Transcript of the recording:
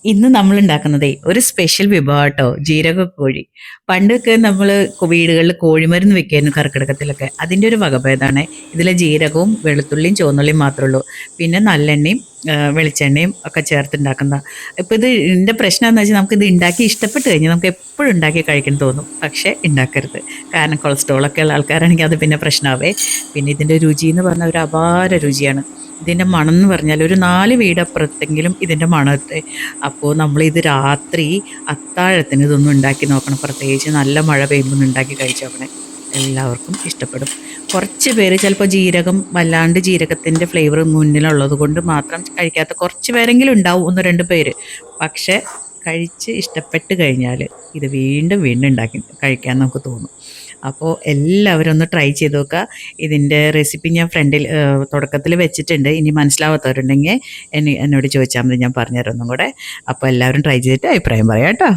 ഇന്ന് നമ്മൾ ഉണ്ടാക്കുന്നതേ ഒരു സ്പെഷ്യൽ വിഭവം കേട്ടോ, ജീരകക്കോഴി. പണ്ടൊക്കെ നമ്മൾ വീടുകളിൽ കോഴിമരുന്ന് വെക്കായിരുന്നു കർക്കിടകത്തിലൊക്കെ. അതിൻ്റെ ഒരു വകഭേദമാണ്. ഇതിലെ ജീരകവും വെളുത്തുള്ളിയും ചുവന്നുള്ളിയും മാത്രമേ ഉള്ളൂ. പിന്നെ നല്ലെണ്ണയും വെളിച്ചെണ്ണയും ഒക്കെ ചേർത്തുണ്ടാക്കുന്ന. ഇപ്പോൾ ഇത് ഇതിൻ്റെ പ്രശ്നം എന്ന് വെച്ചാൽ നമുക്കിത് ഉണ്ടാക്കി ഇഷ്ടപ്പെട്ട് കഴിഞ്ഞാൽ നമുക്ക് എപ്പോഴും ഉണ്ടാക്കി കഴിക്കാൻ തോന്നും. പക്ഷേ ഉണ്ടാക്കരുത്. കാരണം കൊളസ്ട്രോളൊക്കെ ഉള്ള ആൾക്കാരാണെങ്കിൽ അത് പിന്നെ പ്രശ്നമാവേ. പിന്നെ ഇതിൻ്റെ രുചി എന്ന് പറഞ്ഞാൽ ഒരു അപാര രുചിയാണ്. ഇതിൻ്റെ മണം എന്ന് പറഞ്ഞാൽ ഒരു 4 വീടപ്പുറത്തെങ്കിലും ഇതിൻ്റെ മണത്തെ. അപ്പോൾ നമ്മളിത് രാത്രി അത്താഴത്തിന് ഇതൊന്നും ഉണ്ടാക്കി നോക്കണം. പ്രത്യേകിച്ച് നല്ല മഴ പെയ്യുമ്പോൾ ഉണ്ടാക്കി കഴിച്ചു നോക്കണേ. എല്ലാവർക്കും ഇഷ്ടപ്പെടും. കുറച്ച് പേര് ചിലപ്പോൾ ജീരകം വല്ലാണ്ട് ജീരകത്തിൻ്റെ ഫ്ലേവർ മുന്നിലുള്ളത് കൊണ്ട് മാത്രം കഴിക്കാത്ത കുറച്ച് പേരെങ്കിലും ഉണ്ടാവും, 1-2 പേര്. പക്ഷേ കഴിച്ച് ഇഷ്ടപ്പെട്ട് കഴിഞ്ഞാൽ ഇത് വീണ്ടും വീണ്ടും ഉണ്ടാക്കി കഴിക്കാൻ നമുക്ക് തോന്നും. അപ്പോൾ എല്ലാവരും ഒന്ന് ട്രൈ ചെയ്ത് നോക്കുക. ഇതിൻ്റെ റെസിപ്പി ഞാൻ തുടക്കത്തിൽ വെച്ചിട്ടുണ്ട്. ഇനി മനസ്സിലാവാത്തവരുണ്ടെങ്കിൽ എന്നോട് ചോദിച്ചാൽ മതി, ഞാൻ പറഞ്ഞുതരാം ഒന്നും കൂടെ. അപ്പോൾ എല്ലാവരും ട്രൈ ചെയ്തിട്ട് അഭിപ്രായം പറയാം കേട്ടോ.